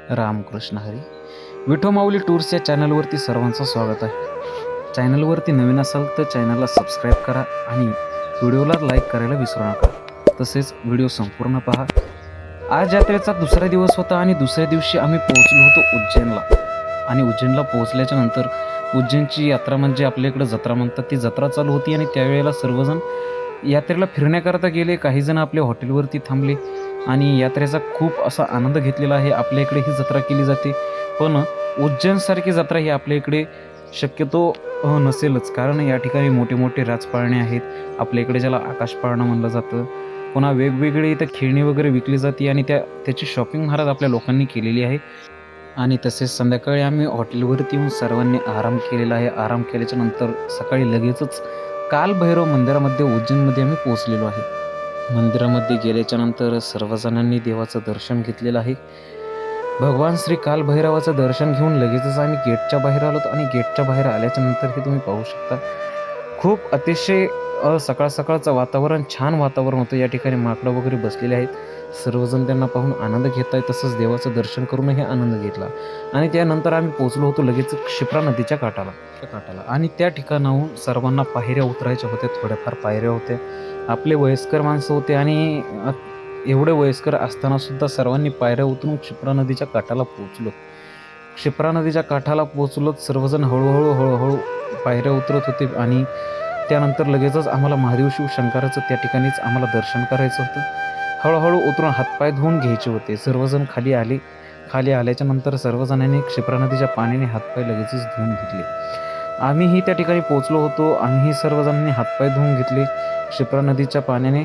रामकृष्ण हरी. विठो माऊली tours या चॅनलवरती सर्वांचं स्वागत आहे. चॅनलवरती नवीन असाल तर चॅनलला सबस्क्राईब करा आणि व्हिडिओला लाईक करायला विसरू नका. तसेच व्हिडिओ संपूर्ण पहा. आज यात्रेचा दुसरा दिवस होता आणि दुसऱ्या दिवशी आम्ही पोहोचलो होतो उज्जैनला. आणि उज्जैनला पोहोचल्याच्या नंतर उज्जैनची यात्रा म्हणजे आपल्या इकडं जत्रा म्हणतात, ती जत्रा चालू होती आणि त्यावेळेला सर्वजण यात्रेला फिरण्याकरता गेले. काही जण आपल्या हॉटेलवरती थांबले आणि यात्रेचा खूप असा आनंद घेतलेला आहे. आपल्या इकडे ही जत्रा केली जाते, पण उज्जैनसारखी जत्रा ही आपल्या इकडे शक्यतो नसेलच. कारण या ठिकाणी मोठे मोठे राजपाळणे आहेत. आपल्या इकडे ज्याला आकाश पाळणं म्हणलं जातं. पुन्हा वेगवेगळे इथं खेळणी वगैरे विकली जाते आणि त्याची शॉपिंग महाराज आपल्या लोकांनी केलेली आहे. आणि तसेच संध्याकाळी आम्ही हॉटेलवरती येऊन सर्वांनी आराम केलेला आहे. आराम केल्याच्या नंतर सकाळी लगेचच कालभैरव मंदिरामध्ये उज्जैनमध्ये आम्ही पोहोचलेलो आहे. मंदिरामध्ये गेल्याच्या नंतर सर्वजणांनी देवाचं दर्शन घेतलेलं आहे. भगवान श्री कालभैरवाचं दर्शन घेऊन लगेचच आम्ही गेटच्या बाहेर आलो आणि गेटच्या बाहेर आल्याच्या नंतर हे तुम्ही पाहू शकता, खूप अतिशय सकाळ सकाळचं वातावरण, छान वातावरण होतं. या ठिकाणी माकडं वगैरे बसलेले आहेत. सर्वजण त्यांना पाहून आनंद घेत आहेत. तसंच देवाचं दर्शन करूनही आनंद घेतला. आणि त्यानंतर आम्ही पोहोचलो होतो लगेच क्षिप्रा नदीच्या काठाला. आणि त्या ठिकाणाहून सर्वांना पायऱ्या उतरायच्या होत्या. थोड्याफार पायऱ्या होत्या. आपले वयस्कर माणसं होते आणि एवढे वयस्कर असताना सुद्धा सर्वांनी पायऱ्या उतरून क्षिप्रा नदीच्या काठाला पोहोचलो. क्षिप्रा नदीच्या काठाला पोहोचलो. सर्वजण हळूहळू पायऱ्या उतरत होते आणि त्यानंतर लगेचच आम्हाला महादेव शिवशंकराचं त्या ठिकाणीच आम्हाला दर्शन करायचं होतं. हळूहळू उतरून हातपाय धुवून घ्यायचे होते. सर्वजण खाली आले. खाली आल्याच्या नंतर सर्वजणांनी क्षिप्रा नदीच्या पाण्याने हातपाय लगेचच धुवून घेतले. आम्हीही त्या ठिकाणी पोहोचलो होतो. आम्हीही सर्वजणांनी हातपाय धुवून घेतले क्षिप्रा नदीच्या पाण्याने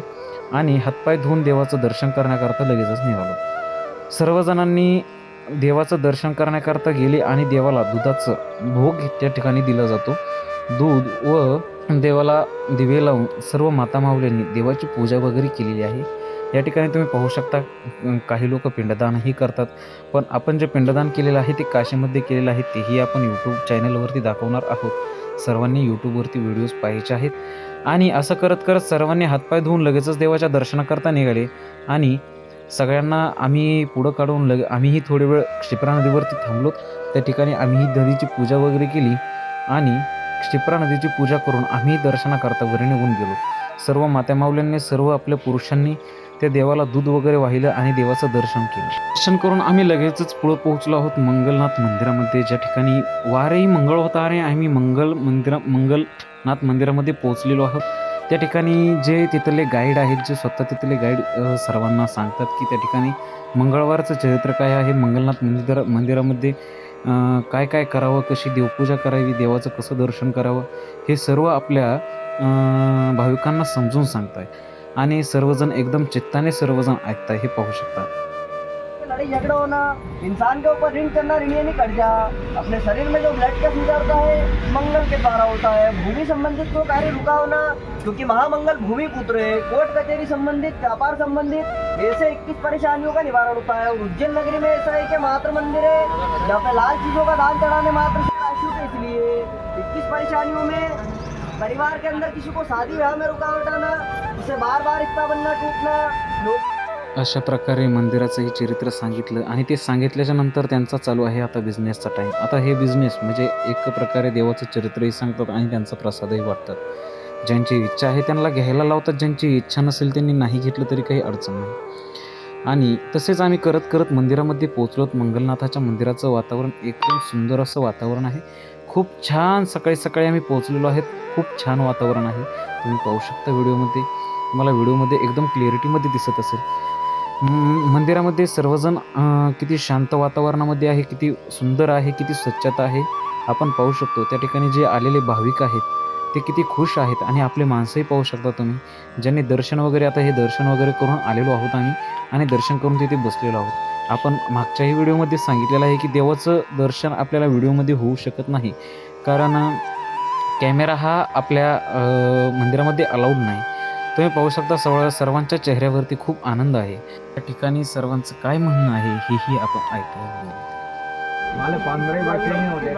आणि हातपाय धुवून देवाचं दर्शन करण्याकरता लगेचच निघालो. सर्वजणांनी देवाचं दर्शन करण्याकरता गेले आणि देवाला दुधाचं भोग त्या ठिकाणी दिला जातो. दूध व देवाला दिवे लावून सर्व माता माऊल्यांनी देवाची पूजा वगैरे केलेली आहे. या ठिकाणी तुम्ही पाहू शकता, काही लोक पिंडदानही करतात. पण आपण जे पिंडदान केलेलं आहे ते काशीमध्ये केलेलं आहे, तेही आपण यूट्यूब चॅनलवरती दाखवणार आहोत. सर्वांनी यूट्यूबवरती व्हिडिओज पाहायचे आहेत. आणि असं करत करत सर्वांनी हातपाय धुवून लगेचच देवाच्या दर्शनाकरता निघाले. आणि सगळ्यांना आम्ही पुढं काढून आम्हीही थोडी वेळ क्षिप्रा नदीवरती थांबलो. त्या ठिकाणी आम्हीही नदीची पूजा वगैरे केली आणि क्षिप्रा नदीची पूजा करून आम्ही दर्शनाकरता घरी निघून गेलो. सर्व माता माऊल्यांनी, सर्व आपल्या पुरुषांनी त्या देवाला दूध वगैरे वाहिलं आणि देवाचं दर्शन केलं. दर्शन करून आम्ही लगेचच पुढं पोहोचलो आहोत मंगलनाथ मंदिरामध्ये, ज्या ठिकाणी वारही मंगळ होता आणि आम्ही मंगलनाथ मंदिरामध्ये पोहोचलेलो आहोत. त्या ठिकाणी जे तिथले गाईड आहेत, जे स्वतः तिथले गाईड सर्वांना सांगतात की त्या ठिकाणी मंगळवारचं चरित्र काय आहे, मंगलनाथ मंदिरामध्ये काय काय करावं, कशी देवपूजा करावी, देवाचं कसं दर्शन करावं, हे सर्व आपल्या भाविकांना समजून सांगताय. आणि सर्वजण एकदम चित्ताने सर्वजण ऐकताय, हे पाहू शकता. लड़ाई झगड़ा होना, इंसान के ऊपर ऋण करना, ऋण यानी कर्जा, अपने शरीर में जो ब्लड का सुधारता है मंगल के द्वारा होता है। भूमि संबंधित को कार्य रुका होना, क्योंकि महामंगल भूमि पुत्र है। कोर्ट कचहरी संबंधित, व्यापार संबंधित ऐसे 21 परेशानियों का निवारण होता है। और उज्जैन नगरी में ऐसा है कि मात्र मंदिर है जहाँ पे लाल चीजों का दान चढ़ाने मात्र से राशि होते, इसलिए 21 परेशानियों में परिवार के अंदर किसी को शादी ब्याह में रुकावट आना, जिससे बार बार रिश्ता बनना टूटना, लोग अशा प्रकारे मंदिराचंही चरित्र सांगितलं. आणि ते सांगितल्याच्या नंतर त्यांचा चालू आहे आता बिझनेसचा टाईम. आता हे बिझनेस म्हणजे एक प्रकारे देवाचं चरित्रही सांगतात आणि त्यांचा प्रसादही वाटतात. ज्यांची इच्छा आहे त्यांना घ्यायला लावतात, ज्यांची इच्छा नसेल त्यांनी नाही घेतलं तरी काही अडचण नाही. आणि तसेच आम्ही करत करत मंदिरामध्ये पोहोचलो. मंगलनाथाच्या मंदिराचं वातावरण एकदम सुंदर असं वातावरण आहे. खूप छान सकाळी सकाळी आम्ही पोहोचलेलो आहेत. खूप छान वातावरण आहे, तुम्ही पाहू शकता व्हिडिओमध्ये. तुम्हाला व्हिडिओमध्ये एकदम क्लिअरिटीमध्ये दिसत असेल. मंदिरामध्ये सर्वजण किती शांत वातावरणामध्ये आहे, किती सुंदर आहे, किती स्वच्छता आहे आपण पाहू शकतो. त्या ठिकाणी जे आलेले भाविक आहेत ते किती खुश आहेत. आणि आपले माणसंही पाहू शकता तुम्ही, ज्यांनी दर्शन वगैरे, आता हे दर्शन वगैरे करून आलेलो आहोत आम्ही आणि दर्शन करून तिथे बसलेलो आहोत. आपण मागच्याही व्हिडिओमध्ये सांगितलेलं आहे की देवाचं दर्शन आपल्याला व्हिडिओमध्ये होऊ शकत नाही, कारण कॅमेरा हा आपल्या मंदिरामध्ये अलाउड नाही. तुम्ही पाहू शकता सर्वांच्या चेहऱ्यावरती खूप आनंद आहे. त्या ठिकाणी सर्वांचं काय म्हणणं आहे हेही आपण ऐकूया. मला 15 बाकी नाही होते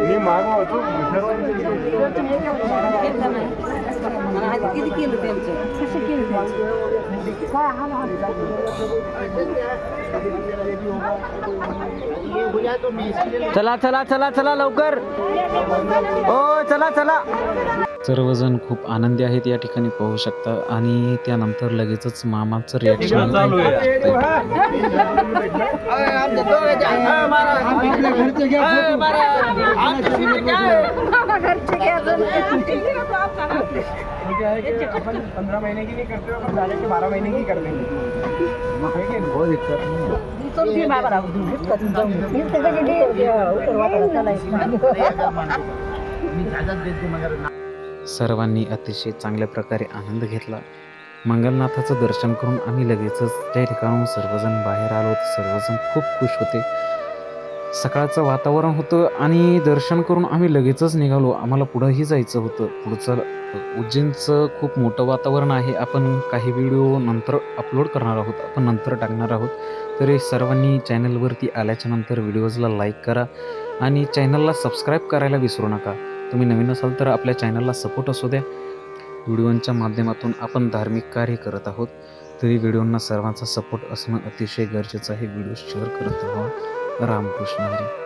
मी मागव होतो किती केलं त्यांचं कसं केलं काय चला चला चला चला लवकर, ओ चला चला. सर्वजण खूप आनंदी आहेत या ठिकाणी पाहू शकता आणि त्यानंतर लगेचच मामाचं रिॲक्शन चालू आहे. अपन 15 महीने की नहीं करते हो, अपन डायरेक्ट 12 महीने की कर देंगे. बहुत दिक्कत नहीं. सर्वांनी अतिशय चांगल्या प्रकारे आनंद घेतला. मंगलनाथाचं दर्शन करून आम्ही लगेचच त्या ठिकाणाहून सर्वजण बाहेर आलो होतो. सर्वजण खूप खुश होते. सकाळचं वातावरण होतं आणि दर्शन करून आम्ही लगेचच निघालो. आम्हाला पुढंही जायचं होतं. पुढचं उज्जैनचं खूप मोठं वातावरण आहे. आपण काही व्हिडिओ नंतर अपलोड करणार आहोत, आपण नंतर टाकणार आहोत. तरी सर्वांनी चॅनलवरती आल्याच्या नंतर व्हिडिओजला लाईक करा आणि चॅनलला सबस्क्राईब करायला विसरू नका. तुम्ही नवीन असाल तर आपल्या चॅनलला सपोर्ट असू द्या. व्हिडिओंच्या माध्यमातून आपण धार्मिक कार्य करत आहोत, तरी व्हिडिओंना सर्वांचा सपोर्ट असणं अतिशय गरजेचं आहे. व्हिडिओ शेअर करत राहा. रामकृष्ण हरी.